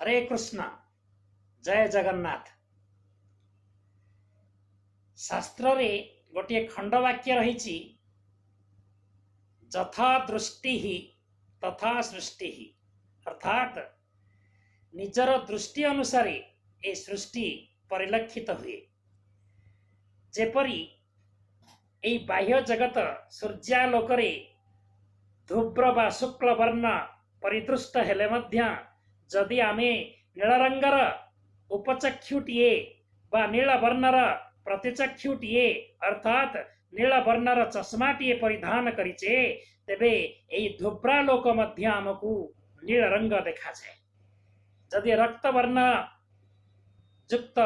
हरे कृष्ण जय जगन्नाथ। शास्त्र रे गोटे खंडवाक्य रही, जथा दृष्टि ही तथा सृष्टि ही। अर्थात निजर दृष्टि अनुसार ए सृष्टि परिलक्षित हुए। जेपरी ए बाह्य जगत सूर्यालोक ध्रुव्र बा शुक्ल वर्ण परिदृष्ट हेले मध्य जदि आमे नील रंगर उपचक्षुटीए बा नील वर्णर प्रतिचक्षुटीए अर्थात नील वर्णर चश्माटीए परिधान करिचे तेबे एई ध्रुव्रालोक मध्य आमको नील रंग देखा जाए। जदि रक्त वर्ण युक्त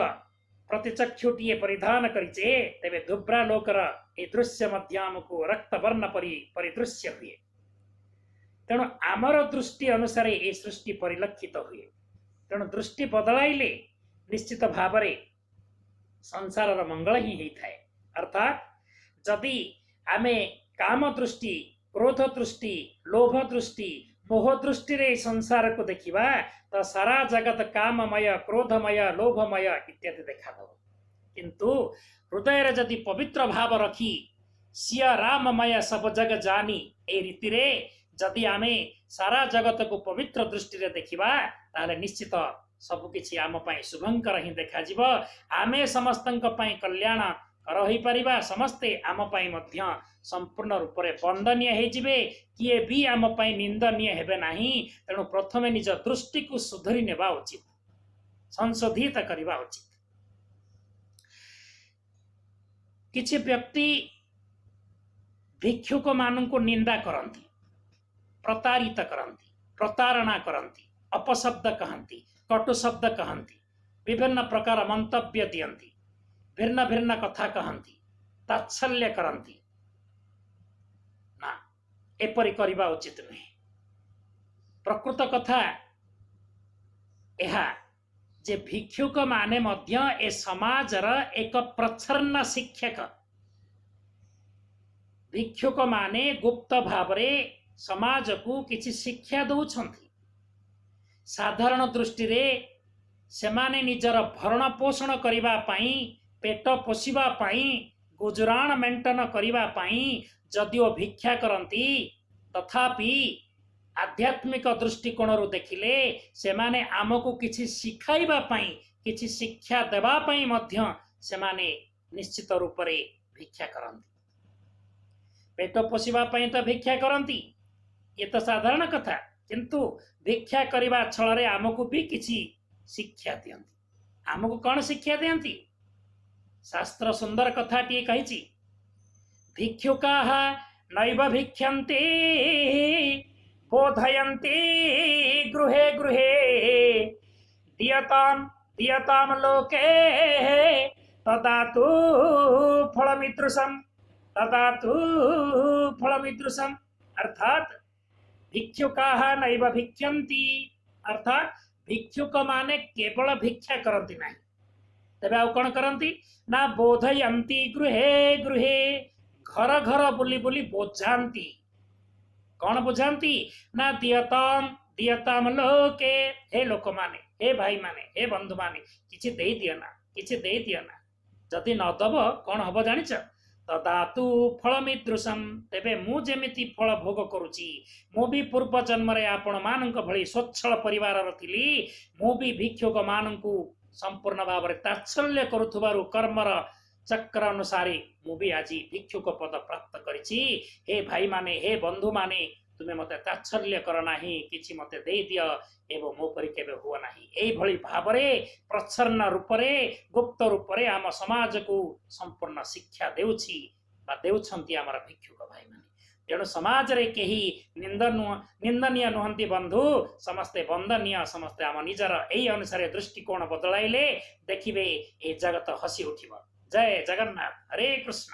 प्रतिचक्षुटीए परिधान करिचे तेबे ध्रुव्रालोकर ए दृश्य मध्य आमको रक्त वर्ण परिदृश्य हुए। तेणु आमर दृष्टि अनुसार ए सृष्टि परिलक्षित हुए। तेणु दृष्टि बदलाइले निश्चित भाव संसार मंगल ही होता है। अर्थात जदि आमे काम दृष्टि क्रोध दृष्टि लोभ दृष्टि मोह दृष्टि रे संसार को देखिबा तो सारा जगत काममय क्रोधमय लोभमय इत्यादि देखा दो। किंतु हृदय रे जदि पवित्र भाव रखी सिया राममय सब जग जानी ए रीति रे जदि आमे सारा जगत को पवित्र दृष्टि रे देखिबा ताले निश्चित सबकिछि आम पाई शुभंकर ही देखा जीव। आमे समस्तंक पाई कल्याण कर होई परिबा, समस्ते आम पाई मध्य संपूर्ण रूप से वंदनीय हे जिवे, किए भी आम पाई निंदनीय हेबे नाही। तेणु प्रथमे निज दृष्टि को सुधरी नेबा उचित, संशोधित करबा उचित। किछि व्यक्ति भिक्षुक माननको निंदा करंती, प्रतारित करंती, प्रतारणा करंती, अपशब्द कहंती, कटु शब्द कहंती, विभिन्न प्रकार मंतव्य दियंती, भिन्न भिन्न कथा कहंती, तात्सल्य करंती ना, एपरि करिबा उचित नहीं। प्रकृत कथा एहा जे भिक्षुक माने मध्य ए समाजर एक प्रच्छन्न शिक्षक। भिक्षुक माने गुप्त भावरे समाज को किछि शिक्षा दउछंती। साधारण दृष्टि रे सेमाने निजर भरण पोषण करिबा पाई, पेट पोषिबा पाई, गुजराण मेंटन करिबा पाई जदिओ भिक्षा करंती, तथापि आध्यात्मिक दृष्टिकोण रु देखिले सेमाने आमको किछि शिखाइबा पाई, किछि शिक्षा देबा पाई मध्य सेमाने निश्चित रूप रे भिक्षा करंती। पेट पोषिबा पाई तो भिक्षा करंती, ये तो साधारण कथा। किंतु भिक्षा करिबा छଳରେ आमको भी किछि शिक्षा दियंती। आमको कौन शिक्षा दियंती? शास्त्र सुंदर कथाटी कहिछि, भिक्षुकाः नैव भिक्षन्ते बोधयन्ते गृहे गृहे दीयताम लोके तदातु फलमिदृशम्। अर्थात भिक्षुकाः नैव भिक्षन्ति, अर्थात भिक्षुक माने केवल भिक्षा करती नहीं, तेबे आउ कौन करती ना बोधयंती गृहे गृहे, घर घर बुली बुली बोझाती। कौन बुझाती ना दीयताम लोके, हे लोक माने, हे भाई माने, हे बंधु माने किछि देई दियो ना, किछि देई दियो ना। जदि न दब कौन हब जानिच, तदातु फलमिदृशम, तेबे मु जेमिति फल भोग करुची, मु भी पूर्व जन्म रे आपण मानक भली स्वच्छल परिवार थिली, मु भी भिक्षुक मानकु संपूर्ण भाव रे तात्सल्य करुथुबारु कर्मर चक्र अनुसारी मु भी आज भिक्षुक पद प्राप्त करिछि। हे भाई माने, हे बंधु माने तुमे मते तात्सल्य कर नाही, किछि मते देई दियो एवं मो परि केबे हुआ नाही। एई भली भाव रे प्रच्छन्न रूप रे गुप्त रूप रे आम समाज को संपूर्ण शिक्षा देउछि बा देउछंती आमर भिक्षुक भाई माने। तेणु समाज रे केही निंदनीय नुहंती बंधु, समस्ते वंदनीय, समस्ते आम निजर एई अनुसार दृष्टिकोण बदलाइले देखिबे ए जगत हसी उठिब। जय जगन्नाथ। हरे कृष्ण।